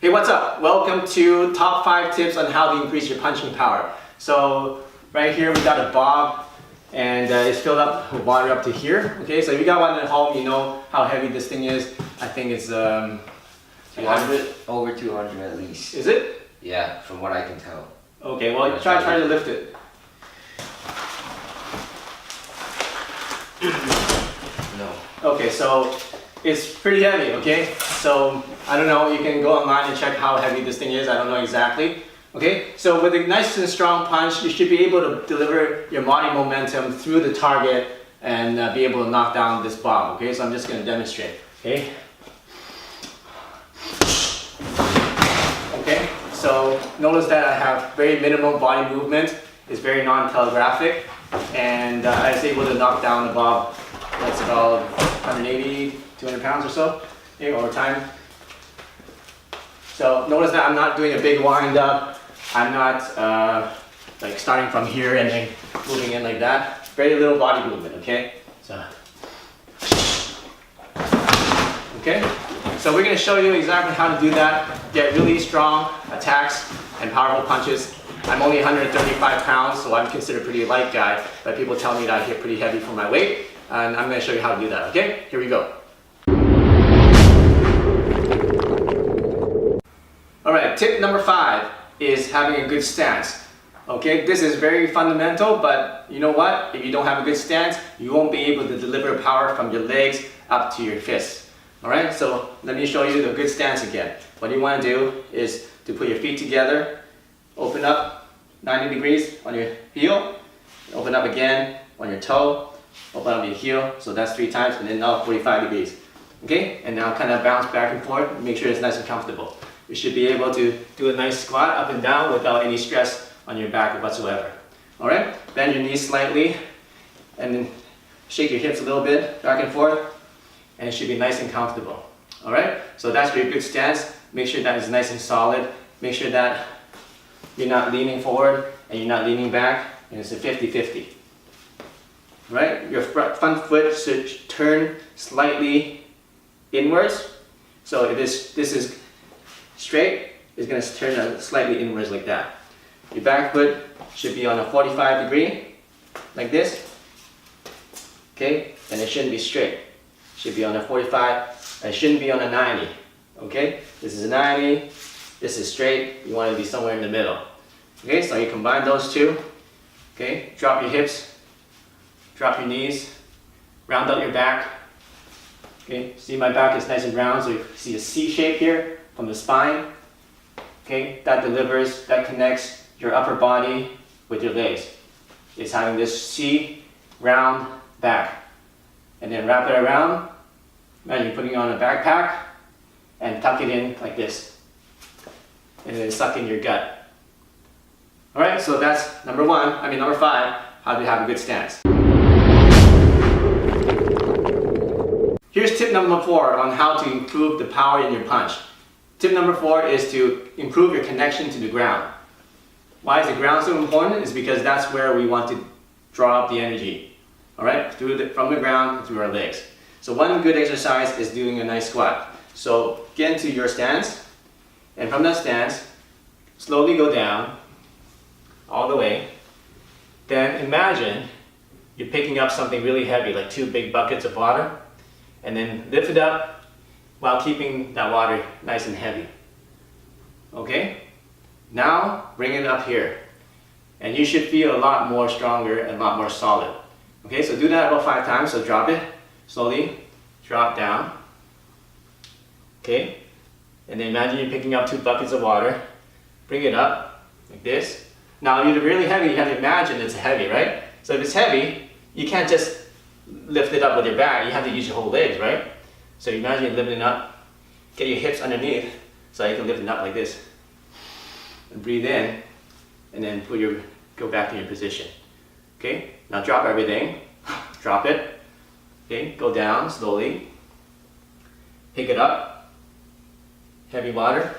Hey, what's up? Welcome to top 5 tips on how to increase your punching power. So right here we got a bob and it's filled up with water up to here. Okay, so if you got one at home, you know how heavy this thing is. I think it's 200, over 200 at least. Is it? Yeah, from what I can tell. Okay, well try to lift it. No. Okay, so it's pretty heavy, okay? So I don't know, you can go online and check how heavy this thing is. I don't know exactly. Okay, so with a nice and strong punch, you should be able to deliver your body momentum through the target and be able to knock down this bob. Okay, so I'm just going to demonstrate. Okay. Okay, so notice that I have very minimal body movement. It's very non-telegraphic, and I was able to knock down the bob. That's about 180, 200 pounds or so, okay, over time. So notice that I'm not doing a big wind up. I'm not like starting from here and then moving in like that. Very little body movement, okay? So, okay? So we're gonna show you exactly how to do that. Get really strong attacks and powerful punches. I'm only 135 pounds, so I'm considered a pretty light guy, but people tell me that I hit pretty heavy for my weight, and I'm gonna show you how to do that, okay? Here we go. All right, tip number 5 is having a good stance. Okay, this is very fundamental, but you know what? If you don't have a good stance, you won't be able to deliver power from your legs up to your fists. All right, so let me show you the good stance again. What you want to do is to put your feet together, open up 90 degrees on your heel, open up again on your toe, open up your heel, so that's 3 times, and then now 45 degrees. Okay, and now kind of bounce back and forth, make sure it's nice and comfortable. You should be able to do a nice squat up and down without any stress on your back whatsoever. All right, bend your knees slightly and then shake your hips a little bit, back and forth, and it should be nice and comfortable. All right, so that's your good stance. Make sure that it's nice and solid. Make sure that you're not leaning forward and you're not leaning back, and it's a 50-50. Right, your front foot should turn slightly inwards. So if this is straight, it's going to turn slightly inwards like that. Your back foot should be on a 45 degree, like this. Okay, and it shouldn't be straight. It should be on a 45, it shouldn't be on a 90. Okay, this is a 90, this is straight, you want to be somewhere in the middle. Okay, so you combine those two. Okay, drop your hips, drop your knees, round out your back. Okay, see my back is nice and round, so you see a C shape here from the spine. Okay, that delivers, that connects your upper body with your legs. It's having this C round back. And then wrap it around. Imagine you're putting on a backpack and tuck it in like this. And then suck in your gut. Alright, so that's number 5, how to have a good stance. Here's tip number 4 on how to improve the power in your punch. Tip number 4 is to improve your connection to the ground. Why is the ground so important? It's because that's where we want to draw up the energy. Alright, from the ground through our legs. So one good exercise is doing a nice squat. So get into your stance, and from that stance, slowly go down, all the way. Then imagine you're picking up something really heavy, like 2 big buckets of water, and then lift it up while keeping that water nice and heavy. Okay? Now bring it up here, and you should feel a lot more stronger and a lot more solid. Okay, so do that about 5 times. So drop it slowly, drop down. Okay, and then imagine you're picking up 2 buckets of water. Bring it up like this. Now, if you're really heavy, you have to imagine it's heavy, right? So if it's heavy, you can't just lift it up with your back. You have to use your whole legs, right? So imagine you're lifting it up. Get your hips underneath so you can lift it up like this. And breathe in, and then go back to your position. Okay, now drop everything. Drop it. Okay, go down slowly. Pick it up. Heavy water.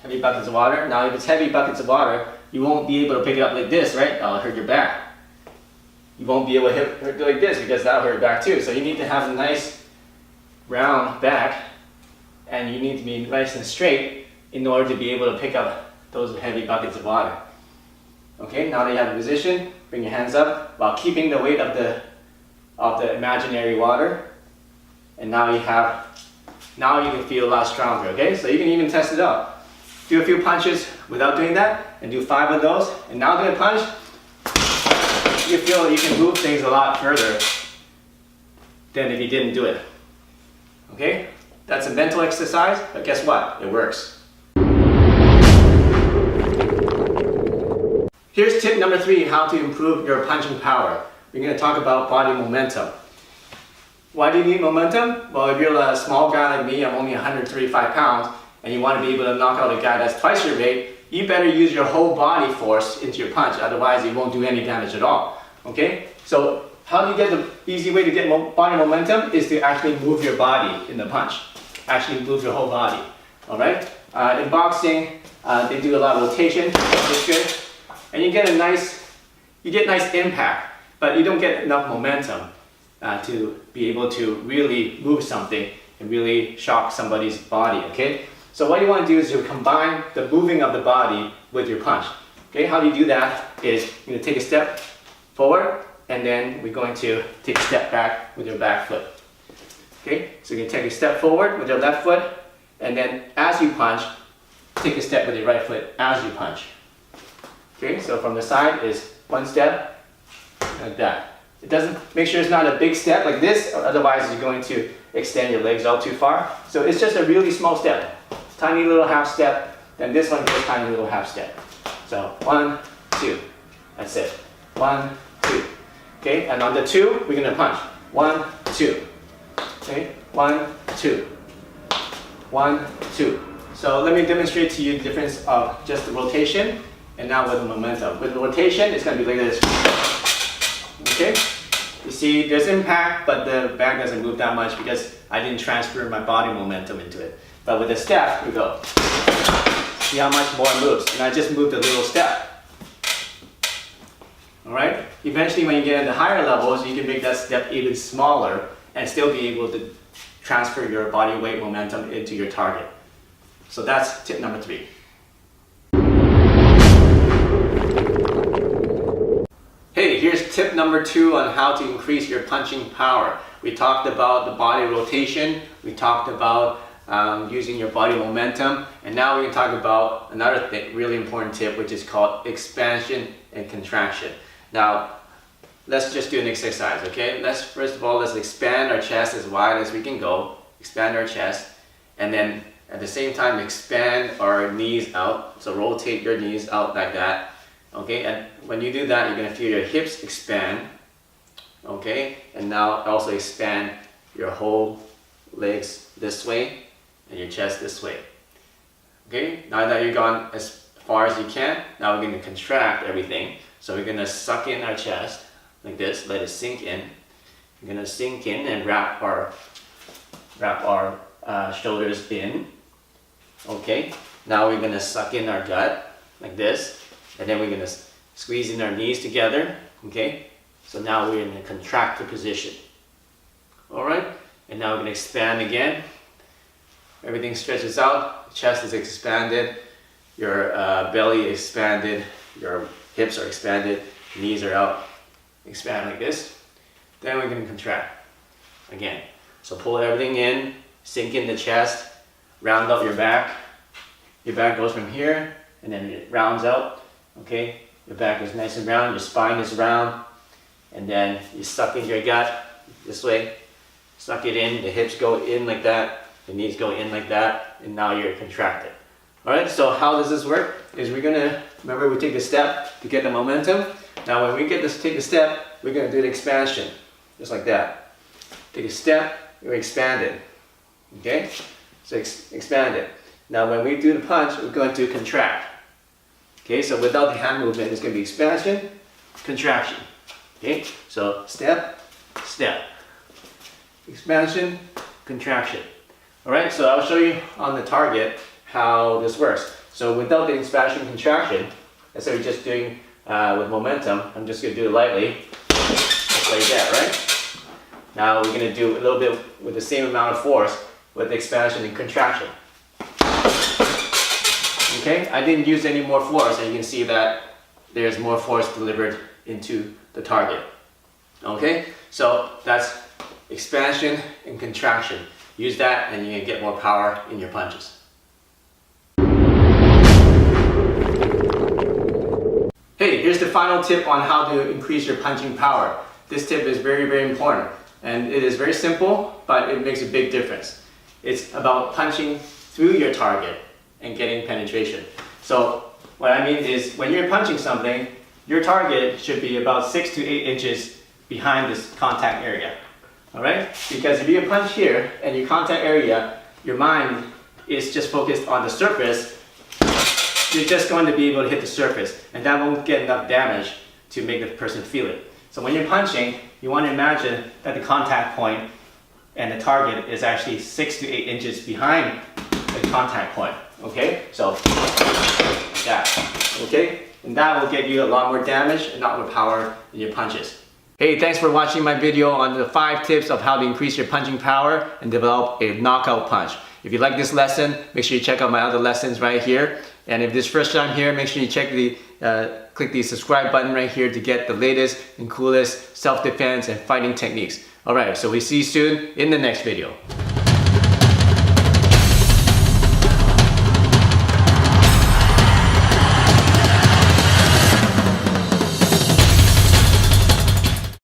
Heavy buckets of water. Now if it's heavy buckets of water, you won't be able to pick it up like this, right? That'll hurt your back. You won't be able to hit it like this because that'll hurt your back too. So you need to have a nice round back, and you need to be nice and straight in order to be able to pick up those heavy buckets of water. Okay, now that you have a position, bring your hands up while keeping the weight of the imaginary water. And now you can feel a lot stronger, okay? So you can even test it out. Do a few punches without doing that, and do 5 of those. And now do a punch. You feel you can move things a lot further than if you didn't do it. Okay? That's a mental exercise, but guess what? It works. Here's tip number 3, how to improve your punching power. We're going to talk about body momentum. Why do you need momentum? Well, if you're a small guy like me, I'm only 135 pounds, and you want to be able to knock out a guy that's twice your weight, you better use your whole body force into your punch, otherwise it won't do any damage at all. Okay? So how do you get the easy way to get body momentum is to actually move your body in the punch. Actually move your whole body. Alright? In boxing, they do a lot of rotation, which is good. And you get nice impact, but you don't get enough momentum to be able to really move something and really shock somebody's body, okay? So what you want to do is you combine the moving of the body with your punch. Okay, how do you do that is you're going to take a step forward, and then we're going to take a step back with your back foot. Okay, so you can take a step forward with your left foot, and then as you punch, take a step with your right foot as you punch. Okay, so from the side is 1 step, like that. It doesn't, make sure it's not a big step like this, otherwise you're going to extend your legs out too far. So it's just a really small step, tiny little half step, then this one goes tiny little half step. So 1, 2, that's it. 1, 2. Okay, and on the 2, we're gonna punch. 1, 2. Okay, 1, 2. 1, 2. So let me demonstrate to you the difference of just the rotation and now with the momentum. With the rotation, it's gonna be like this. Okay, you see there's impact, but the bag doesn't move that much because I didn't transfer my body momentum into it. But with a step, we go. See how much more it moves, and I just moved a little step. All right. Eventually, when you get into higher levels, you can make that step even smaller and still be able to transfer your body weight momentum into your target. So that's tip number 3. Hey, here's tip number 2 on how to increase your punching power. We talked about the body rotation, we talked about using your body momentum, and now we're going to talk about another thing, really important tip, which is called expansion and contraction. Now, let's just do an exercise, okay? First of all, let's expand our chest as wide as we can go, expand our chest, and then at the same time expand our knees out, so rotate your knees out like that. Okay, and when you do that, you're going to feel your hips expand. Okay, and now also expand your whole legs this way and your chest this way. Okay, now that you've gone as far as you can, now we're going to contract everything. So we're going to suck in our chest like this, let it sink in. We're going to sink in and wrap our shoulders in. Okay, now we're going to suck in our gut like this. And then we're going to squeeze in our knees together, okay? So now we're in a contracted position. All right? And now we're going to expand again. Everything stretches out, chest is expanded, your belly expanded, your hips are expanded, knees are out. Expand like this. Then we're going to contract again. So pull everything in, sink in the chest, round up your back. Your back goes from here, and then it rounds out. Okay, your back is nice and round, your spine is round, and then you suck in your gut this way, suck it in, the hips go in like that, the knees go in like that, and now you're contracted. Alright, so how does this work? Is we're gonna, remember we take a step to get the momentum. Now when we take a step, we're gonna do the expansion, just like that. Take a step, you're expanded. Okay, so expand it. Now when we do the punch, we're going to contract. Okay, so without the hand movement, it's going to be expansion, contraction. Okay, so step, step, expansion, contraction. All right, so I'll show you on the target how this works. So without the expansion, contraction, let's say we're just doing with momentum, I'm just going to do it lightly, just like that, right? Now we're going to do a little bit with the same amount of force with expansion and contraction. Okay, I didn't use any more force, and you can see that there's more force delivered into the target. Okay, so that's expansion and contraction. Use that and you can get more power in your punches. Hey, here's the final tip on how to increase your punching power. This tip is very, very important. And it is very simple, but it makes a big difference. It's about punching through your target and getting penetration. So what I mean is when you're punching something, your target should be about 6 to 8 inches behind this contact area. All right? Because if you punch here and your contact area, your mind is just focused on the surface, you're just going to be able to hit the surface, and that won't get enough damage to make the person feel it. So when you're punching, you want to imagine that the contact point and the target is actually 6 to 8 inches behind the contact point. Okay? So, like that. Okay? And that will get you a lot more damage and not more power in your punches. Hey, thanks for watching my video on the 5 tips of how to increase your punching power and develop a knockout punch. If you like this lesson, make sure you check out my other lessons right here. And if this is first time here, make sure you click the subscribe button right here to get the latest and coolest self-defense and fighting techniques. Alright, so we see you soon in the next video.